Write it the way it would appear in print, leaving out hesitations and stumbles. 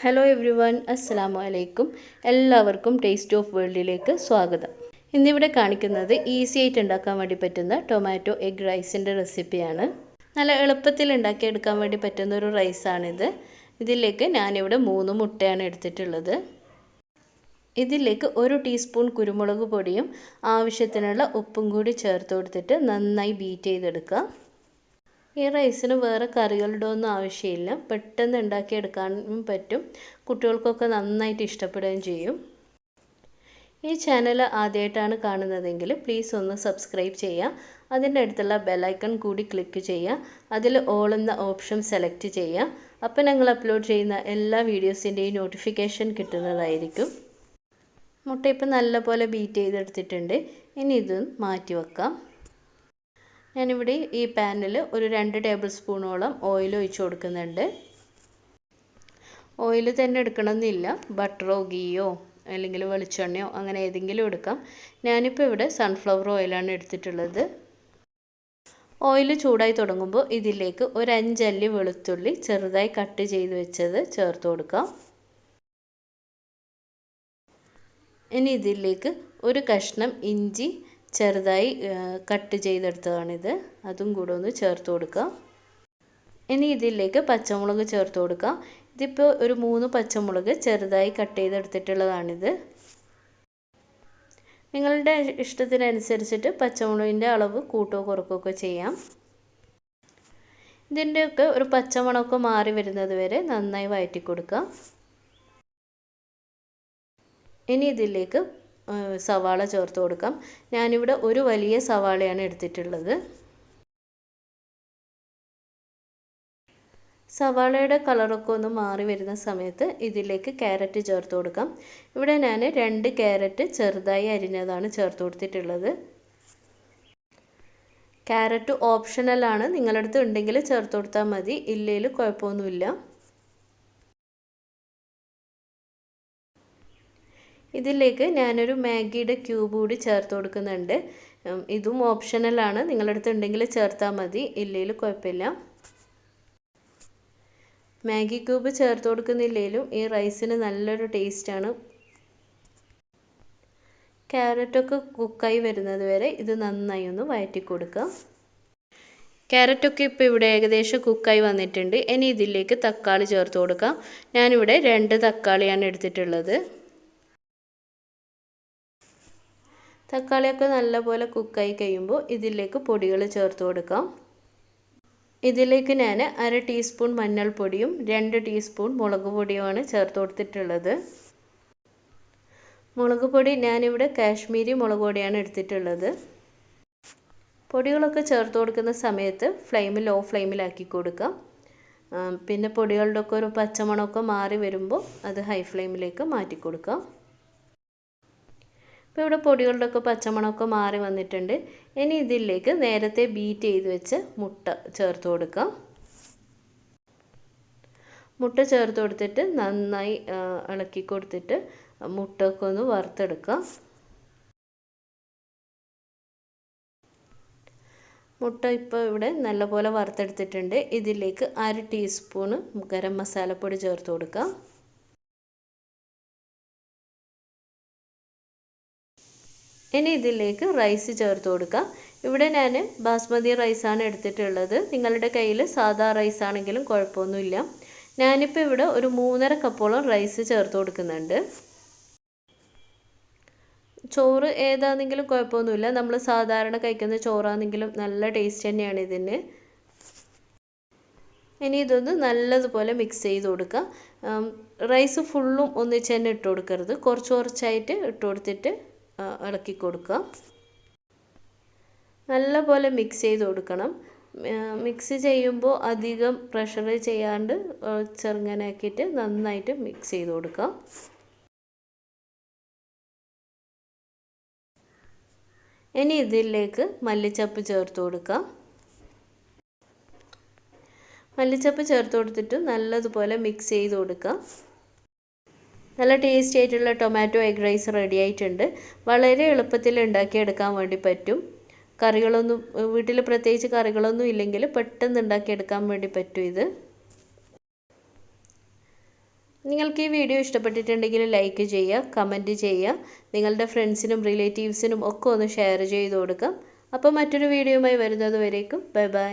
Hello every one, അസ്സലാമു അലൈക്കും. എല്ലാവർക്കും ടേസ്റ്റ് ഓഫ് വേൾഡിലേക്ക് സ്വാഗതം. ഇന്നിവിടെ കാണിക്കുന്നത് ഈസി ആയിട്ട് ഉണ്ടാക്കാൻ വേണ്ടി പറ്റുന്ന ടൊമാറ്റോ എഗ് റൈസിൻ്റെ റെസിപ്പിയാണ്. നല്ല എളുപ്പത്തിൽ ഉണ്ടാക്കിയെടുക്കാൻ വേണ്ടി പറ്റുന്ന ഒരു റൈസാണിത്. ഇതിലേക്ക് ഞാനിവിടെ 3 മുട്ടയാണ് എടുത്തിട്ടുള്ളത്. ഇതിലേക്ക് 1 ടീസ്പൂൺ കുരുമുളക് പൊടിയും ആവശ്യത്തിനുള്ള ഉപ്പും കൂടി ചേർത്ത് കൊടുത്തിട്ട് നന്നായി ബീറ്റ് ചെയ്തെടുക്കുക. ഈ റൈസിന് വേറെ കറികളുടെ ഒന്നും ആവശ്യമില്ല, പെട്ടെന്ന് ഉണ്ടാക്കിയെടുക്കാനും പറ്റും. കുട്ടികൾക്കൊക്കെ നന്നായിട്ട് ഇഷ്ടപ്പെടുകയും ചെയ്യും. ഈ ചാനൽ ആദ്യമായിട്ടാണ് കാണുന്നതെങ്കിൽ പ്ലീസ് ഒന്ന് സബ്സ്ക്രൈബ് ചെയ്യുക. അതിൻ്റെ അടുത്തുള്ള ബെല്ലൈക്കൺ കൂടി ക്ലിക്ക് ചെയ്യുക. അതിൽ ഓൾ എന്ന ഓപ്ഷൻ സെലക്ട് ചെയ്യുക. അപ്പോൾ ഞങ്ങൾ അപ്ലോഡ് ചെയ്യുന്ന എല്ലാ വീഡിയോസിൻ്റെയും നോട്ടിഫിക്കേഷൻ കിട്ടുന്നതായിരിക്കും. മുട്ട ഇപ്പം നല്ലപോലെ ബീറ്റ് ചെയ്തെടുത്തിട്ടുണ്ട്. ഇനി ഇത് മാറ്റി വെക്കാം. ഞാനിവിടെ ഈ പാനിൽ ഒരു 2 ടേബിൾ സ്പൂണോളം ഓയിൽ ഒഴിച്ച് കൊടുക്കുന്നുണ്ട്. ഓയിൽ തന്നെ എടുക്കണമെന്നില്ല, ബട്ടറോ ഗീയോ അല്ലെങ്കിൽ വെളിച്ചെണ്ണയോ അങ്ങനെ ഏതെങ്കിലും എടുക്കാം. ഞാനിപ്പോൾ ഇവിടെ സൺഫ്ലവർ ഓയിലാണ് എടുത്തിട്ടുള്ളത്. ഓയിൽ ചൂടായി തുടങ്ങുമ്പോൾ ഇതിലേക്ക് ഒരു 5 അല്ലി വെളുത്തുള്ളി ചെറുതായി കട്ട് ചെയ്ത് വെച്ചത് ചേർത്ത് കൊടുക്കാം. ഇനി ഇതിലേക്ക് ഒരു കഷ്ണം ഇഞ്ചി ചെറുതായി കട്ട് ചെയ്തെടുത്തതാണിത്, അതും കൂടെ ഒന്ന് ചേർത്ത് കൊടുക്കുക. ഇനി ഇതിലേക്ക് പച്ചമുളക് ചേർത്ത് കൊടുക്കാം. ഇതിപ്പോൾ ഒരു 3 പച്ചമുളക് ചെറുതായി കട്ട് ചെയ്തെടുത്തിട്ടുള്ളതാണിത്. നിങ്ങളുടെ ഇഷ്ടത്തിനനുസരിച്ചിട്ട് പച്ചമുളകിൻ്റെ അളവ് കൂട്ടുകയോ കുറയ്ക്കുകയൊക്കെ ചെയ്യാം. ഇതിൻ്റെയൊക്കെ ഒരു പച്ചമണമൊക്കെ മാറി വരുന്നത് വരെ നന്നായി വഴറ്റി കൊടുക്കുക. ഇനി ഇതിലേക്ക് സവാള ചേർത്ത് കൊടുക്കാം. ഞാനിവിടെ ഒരു വലിയ സവാളയാണ് എടുത്തിട്ടുള്ളത്. സവാളയുടെ കളറൊക്കെ ഒന്ന് മാറി വരുന്ന സമയത്ത് ഇതിലേക്ക് ക്യാരറ്റ് ചേർത്ത് കൊടുക്കാം. ഇവിടെ ഞാൻ 2 ക്യാരറ്റ് ചെറുതായി അരിഞ്ഞതാണ് ചേർത്ത് കൊടുത്തിട്ടുള്ളത്. ക്യാരറ്റ് ഓപ്ഷണലാണ്, നിങ്ങളുടെ അടുത്ത് ഉണ്ടെങ്കിൽ ചേർത്ത് കൊടുത്താൽ മതി, ഇല്ലെങ്കിൽ കുഴപ്പമൊന്നുമില്ല. ഇതിലേക്ക് ഞാനൊരു മാഗിയുടെ ക്യൂബ് കൂടി ചേർത്ത് കൊടുക്കുന്നുണ്ട്. ഇതും ഓപ്ഷണലാണ്, നിങ്ങളുടെ അടുത്ത് ഉണ്ടെങ്കിൽ ചേർത്താൽ മതി, ഇല്ലെങ്കിൽ കുഴപ്പമില്ല. മാഗി ക്യൂബ് ചേർത്ത് കൊടുക്കുന്നില്ലെങ്കിലും ഈ റൈസിന് നല്ലൊരു ടേസ്റ്റാണ്. ക്യാരറ്റൊക്കെ കുക്കായി വരുന്നത് വരെ ഇത് നന്നായി ഒന്ന് വഴറ്റി കൊടുക്കുക. ക്യാരറ്റൊക്കെ ഇപ്പോൾ ഇവിടെ ഏകദേശം കുക്കായി വന്നിട്ടുണ്ട്. ഇനി ഇതിലേക്ക് തക്കാളി ചേർത്ത് കൊടുക്കാം. ഞാനിവിടെ 2 തക്കാളിയാണ് എടുത്തിട്ടുള്ളത്. തക്കാളിയൊക്കെ നല്ലപോലെ കുക്കായി കഴിയുമ്പോൾ ഇതിലേക്ക് പൊടികൾ ചേർത്ത് കൊടുക്കാം. ഇതിലേക്ക് ഞാൻ 1/2 ടീസ്പൂൺ മഞ്ഞൾപ്പൊടിയും 2 ടീസ്പൂൺ മുളക് പൊടിയുമാണ് ചേർത്ത് കൊടുത്തിട്ടുള്ളത്. മുളക് പൊടി ഞാനിവിടെ കാശ്മീരി മുളക് പൊടിയാണ് എടുത്തിട്ടുള്ളത്. പൊടികളൊക്കെ ചേർത്ത് കൊടുക്കുന്ന സമയത്ത് ലോ ഫ്ലെയിമിലാക്കി കൊടുക്കാം. പിന്നെ പൊടികളുടെ ഒക്കെ ഒരു പച്ചമണമൊക്കെ മാറി വരുമ്പോൾ അത് ഹൈ ഫ്ലെയിമിലേക്ക് മാറ്റി കൊടുക്കാം. ഇപ്പോൾ ഇവിടെ പൊടികളുടെ ഒക്കെ പച്ചമണമൊക്കെ മാറി വന്നിട്ടുണ്ട്. ഇനി ഇതിലേക്ക് നേരത്തെ ബീറ്റ് ചെയ്ത് വെച്ച് മുട്ട ചേർത്ത് കൊടുക്കാം. മുട്ട ചേർത്ത് കൊടുത്തിട്ട് നന്നായി ഇളക്കി കൊടുത്തിട്ട് മുട്ടയൊക്കെ ഒന്ന് വറുത്തെടുക്കാം. മുട്ട ഇപ്പോൾ ഇവിടെ നല്ലപോലെ വറുത്തെടുത്തിട്ടുണ്ട്. ഇതിലേക്ക് 1/2 ടീസ്പൂണ് ഗരം മസാലപ്പൊടി ചേർത്ത് കൊടുക്കാം. ഇനി ഇതിലേക്ക് റൈസ് ചേർത്ത് കൊടുക്കാം. ഇവിടെ ഞാൻ ബാസ്മതി റൈസാണ് എടുത്തിട്ടുള്ളത്. നിങ്ങളുടെ കയ്യിൽ സാധാ റൈസ് ആണെങ്കിലും കുഴപ്പമൊന്നുമില്ല. ഞാനിപ്പോൾ ഇവിടെ ഒരു 3.5 കപ്പോളം റൈസ് ചേർത്ത് കൊടുക്കുന്നുണ്ട്. ചോറ് ഏതാണെങ്കിലും കുഴപ്പമൊന്നുമില്ല, നമ്മൾ സാധാരണ കഴിക്കുന്ന ചോറാണെങ്കിലും നല്ല ടേസ്റ്റ് തന്നെയാണ് ഇതിന്. ഇനി ഇതൊന്ന് നല്ലതുപോലെ മിക്സ് ചെയ്ത് കൊടുക്കുക. റൈസ് ഫുള്ളും ഒന്നിച്ച് തന്നെ ഇട്ട് കൊടുക്കരുത്, കുറച്ച് കുറച്ചായിട്ട് ഇട്ട് കൊടുത്തിട്ട് ഇളക്കി കൊടുക്കുക. നല്ലപോലെ മിക്സ് ചെയ്ത് കൊടുക്കണം. മിക്സ് ചെയ്യുമ്പോൾ അധികം പ്രഷർ ചെയ്യാണ്ട് ചെറുങ്ങനാക്കിയിട്ട് നന്നായിട്ട് മിക്സ് ചെയ്ത് കൊടുക്കുക. ഇനി ഇതിലേക്ക് മല്ലിച്ചപ്പ് ചേർത്ത് കൊടുക്കുക. മല്ലിച്ചപ്പ് ചേർത്ത് കൊടുത്തിട്ട് നല്ലതുപോലെ മിക്സ് ചെയ്ത് കൊടുക്കുക. നല്ല ടേസ്റ്റി ആയിട്ടുള്ള ടൊമാറ്റോ എഗ് റൈസ് റെഡി ആയിട്ടുണ്ട്. വളരെ എളുപ്പത്തിൽ ഉണ്ടാക്കിയെടുക്കാൻ വേണ്ടി പറ്റും. വീട്ടിൽ പ്രത്യേകിച്ച് കറികളൊന്നും ഇല്ലെങ്കിൽ പെട്ടെന്ന് ഉണ്ടാക്കിയെടുക്കാൻ വേണ്ടി പറ്റും ഇത്. നിങ്ങൾക്ക് ഈ വീഡിയോ ഇഷ്ടപ്പെട്ടിട്ടുണ്ടെങ്കിൽ ലൈക്ക് ചെയ്യുക, കമൻറ്റ് ചെയ്യുക, നിങ്ങളുടെ ഫ്രണ്ട്സിനും റിലേറ്റീവ്സിനും ഒക്കെ ഒന്ന് ഷെയർ ചെയ്ത് കൊടുക്കാം. അപ്പോൾ മറ്റൊരു വീഡിയോയുമായി വരുന്നത് വരേക്കും ബൈ ബൈ.